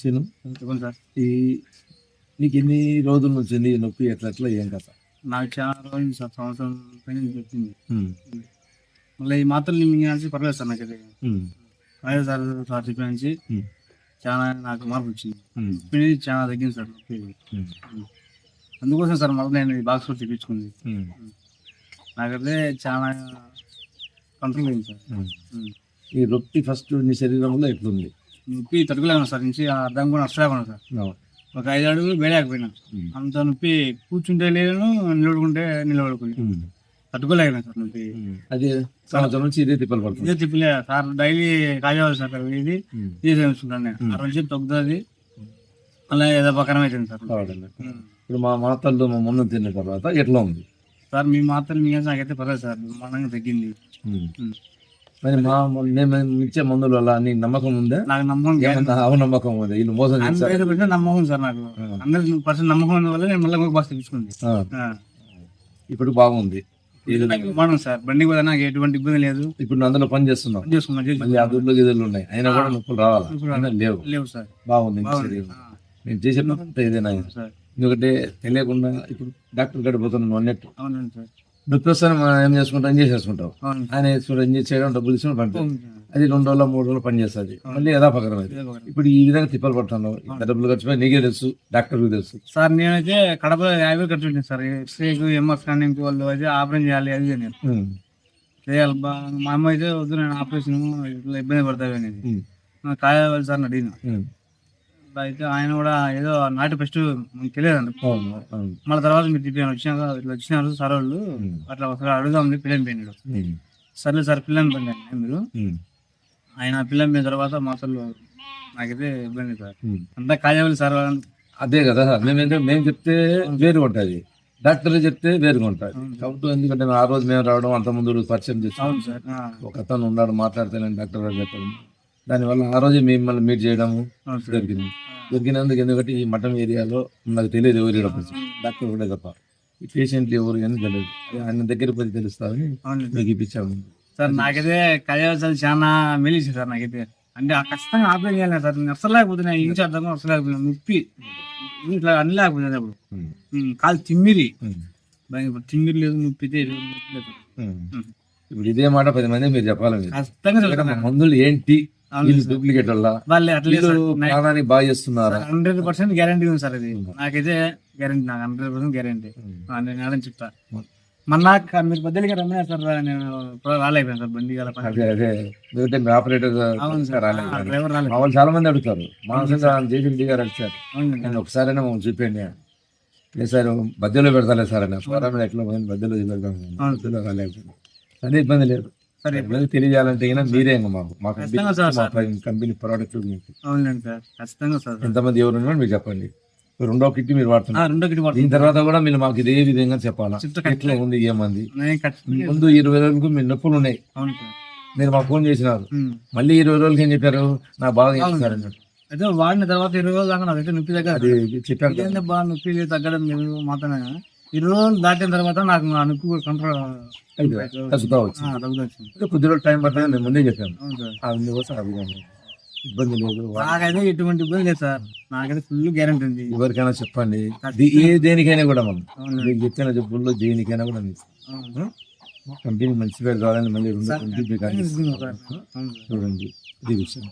Scene చెప్పండి sir. ఈ నీకు ఎన్ని రోజుల నుంచి ఉంది ఈ నొప్పి ఎట్లా ఏం కథ? నాకు చాలా రోజులు సార్, సంవత్సరం పైన చెప్పింది. మళ్ళీ ఈ మాత్రలు మింగినాల్సి పర్లేదు సార్. నాకైతే అదే సార్ చెప్పిన నుంచి చాలా నాకు మార్పు వచ్చింది. నొప్పి అనేది చాలా తగ్గింది సార్ నొప్పి. అందుకోసం సార్ మళ్ళీ నేను ఈ బాక్స్ కూడా తెప్పించుకుంది. నాకైతే చాలా కంట్రోల్ అయింది సార్. ఈ నొప్పి ఫస్ట్ నీ శరీరంలో ఎట్లుంది? నొప్పి తట్టుకోలేను సార్. నుంచి అర్థం కూడా అసలేకుండా సార్. ఒక 5 అడుగులు వేయలేకపోయినా. అంత నొప్పి. కూర్చుంటే లేను, నిలబడుకుని తట్టుకోలేకపోయినా సార్ నొప్పి. అది సంవత్సరం నుంచి ఇదే తిప్పలు పడుతుంది. ఇదే తిప్పలే సార్. Daily Khajavali sir. ఇది తీసుకుంటాను నేను. 6 నుంచి తగ్గుతుంది. అలా ఏదో పక్కన అవుతుంది సార్. ఇప్పుడు మా మాతల్లో మా ముందు తిన్న తర్వాత ఎట్లా ఉంది సార్? మీ మాత్రం మీ నాకైతే పర్లేదు సార్. మనంగా తగ్గింది. మరి నేను ఇచ్చే మందుల వల్ల నీకు నమ్మకం ఉందా? నాకు నమ్మకం, అవనమ్మకం ఉంది. వీళ్ళు మోసం చేస్తారు. నమ్మకం సార్. నాకు 100% నమ్మకం ఉన్న వల్ల నేను మళ్ళీ బాగా తెచ్చుకుంది. ఇప్పుడు బాగుంది. మనం సార్ బండి కూడా నాకు ఎటువంటి ఇబ్బంది లేదు. ఇప్పుడు అందులో పని చేస్తున్నాం. మళ్ళీ అదుర్లో గిదులు ఉన్నాయి, అయినా కూడా నొప్పులు రావాలి లేవు సార్. బాగుంది. నేను చేసేటంతా ఇదేనా? ఎందుకంటే తెలియకుండా ఇప్పుడు డాక్టర్ గడి పోతున్నాను అన్నట్టు. అవునండి సార్. నొప్పి వస్తాను మనం ఏం చేసుకుంటాం, ఇంజెక్షన్ చేసుకుంటాం. ఆయన ఇంజెక్షన్ చేయడం, డబ్బులు ఇచ్చిన పంపాం. అది 2 రోజులు 3 రోజులు పని చేస్తుంది. మళ్ళీ యథాపకరం అది. ఇప్పుడు ఈ విధంగా తిప్పలు పడుతున్నావు. డబ్బులు ఖర్చుపోయి నీకే తెలుసు, డాక్టర్కి తెలుసు సార్. నేనైతే కడప 50 ఖర్చు పెట్టాను సార్. ఎక్స్రేకు, ఎంఆర్ స్కానింగ్ వాళ్ళు అయితే ఆపరేషన్ చేయాలి, అది నేను చేయాలి. మా అమ్మ అయితే వద్దు, నేను ఆపరేషన్ ఇట్లా ఇబ్బంది పడతాయి అనేది నాకు కావాలి సార్ అడిగిన. అయితే ఆయన కూడా ఏదో నాటి ఫస్ట్ మనకు తెలియదండి. మళ్ళీ తర్వాత మీరు తిప్పాను వచ్చినాక ఇట్లా వచ్చినారు సార్ వాళ్ళు. అట్లా ఒకసారి అడుగుదాం పిల్లని పోయినాడు. సర్లే సార్ పిల్లని పోయినా మీరు. ఆయన పిల్లని పోయిన తర్వాత మా అసలు నాకైతే ఇబ్బంది సార్. అంతా కాజావాలి సార్. అదే కదా మేము చెప్తే వేరుగా ఉంటుంది, డాక్టర్ చెప్తే వేరుగా ఉంటుంది. కాబట్టి ఎందుకంటే ఆ రోజు మేము రావడం, అంత ముందు పరిచయం చేస్తాం. ఒక అతను ఉన్నాడు మాట్లాడితేనే డాక్టర్ గారు చెప్పడం. దానివల్ల ఆ రోజే మిమ్మల్ని మీట్ చేయడము దొరికినందుకు. ఎందుకంటే ఈ మఠం ఏరియాలో నాకు తెలియదు ఎవరు డాక్టర్ కూడా తప్ప ఈ పేషెంట్లు ఎవరు కానీ తెలియదు. ఆయన దగ్గర పోయి తెలుస్తామని మీకు ఇప్పించాము సార్. నాకైతే కళ్యాణ్ చాలా మెలిసి సార్. నాకైతే అంటే ఖచ్చితంగా ఆపరేషన్ చేయాలి సార్. నేను అసలు లేకపోతున్నాయి, ఇంటి అర్థం అసలు లేకపోతున్నాను. నొప్పి ఇట్లా అన్ని లేకపోతుంది. అప్పుడు కాలు తిమ్మిరి తిమ్మిరి లేదు, నొప్పి లేదు. ఇప్పుడు ఇదే మాట 10 మంది మీరు చెప్పాలి. ఖచ్చితంగా మందులు ఏంటి, డూప్లికేట్ వల్ల ప్రాణానికి బాగా చేస్తున్నారా? 100% గ్యారంటీ ఉంది సార్. అది నాకైతే గ్యారంటీ, నాకు 100% గ్యారంటీ. నేను చెప్తా. మళ్ళా మీరు బద్దలిగా రమ్మన్నా సార్, నేను రాలేకపోయాను సార్. బండి ఆపరేటర్ వాళ్ళు చాలా మంది అడుగుతారు. జేసీ గారు అడిగారు, నేను ఒకసారైనా మమ్మల్ని చూపండి. లేదు సార్ బద్దెలో పెడతాలే సార్ అని. ఎట్లా బద్దెలో బద్దెలో రాలేకపోయాను. అదే ఇబ్బంది లేదు. తెలియజేయాలంటే మీరే మా కంపెనీ ప్రోడక్ట్ ఎంతమంది ఎవరు మీరు చెప్పండి. 2వ కిట్ మీరు వాడుతున్నారు. దీని తర్వాత కూడా మీరు మాకు ఇదే విధంగా చెప్పాలా, ఎట్లా ఉంది ఏమంది. ముందు 20 రోజులకు మీరు నొప్పులు ఉన్నాయి, మీరు మాకు ఫోన్ చేసినారు. మళ్ళీ 20 రోజులకి ఏం చెప్పారు, నాకు బాగా చేస్తారని. అయితే వాడిన తర్వాత 20 రోజులు దాకా నాకైతే నొప్పి దగ్గర చెప్పాను. బాగా నొప్పి తగ్గడం లేదు మాత్రమే. 20 రోజులు దాటిన తర్వాత నాకు నా నొప్పి కూడా కంట్రోల్ కొద్ది రోజులు టైం పడుతుంది. నేను ముందే చెప్పాను. అందుకోసం ఇబ్బంది లేదు, నాకైతే ఎటువంటి ఇబ్బంది లేదు సార్. నాకైతే ఫుల్ గ్యారెంటీ ఉంది. ఎవరికైనా చెప్పండి, దేనికైనా కూడా మనం మీకు చెప్పిన జబ్బుల్లో దేనికైనా కూడా కంపెనీ మంచి పేరు కావాలని మళ్ళీ చూడండి ఇది విషయం.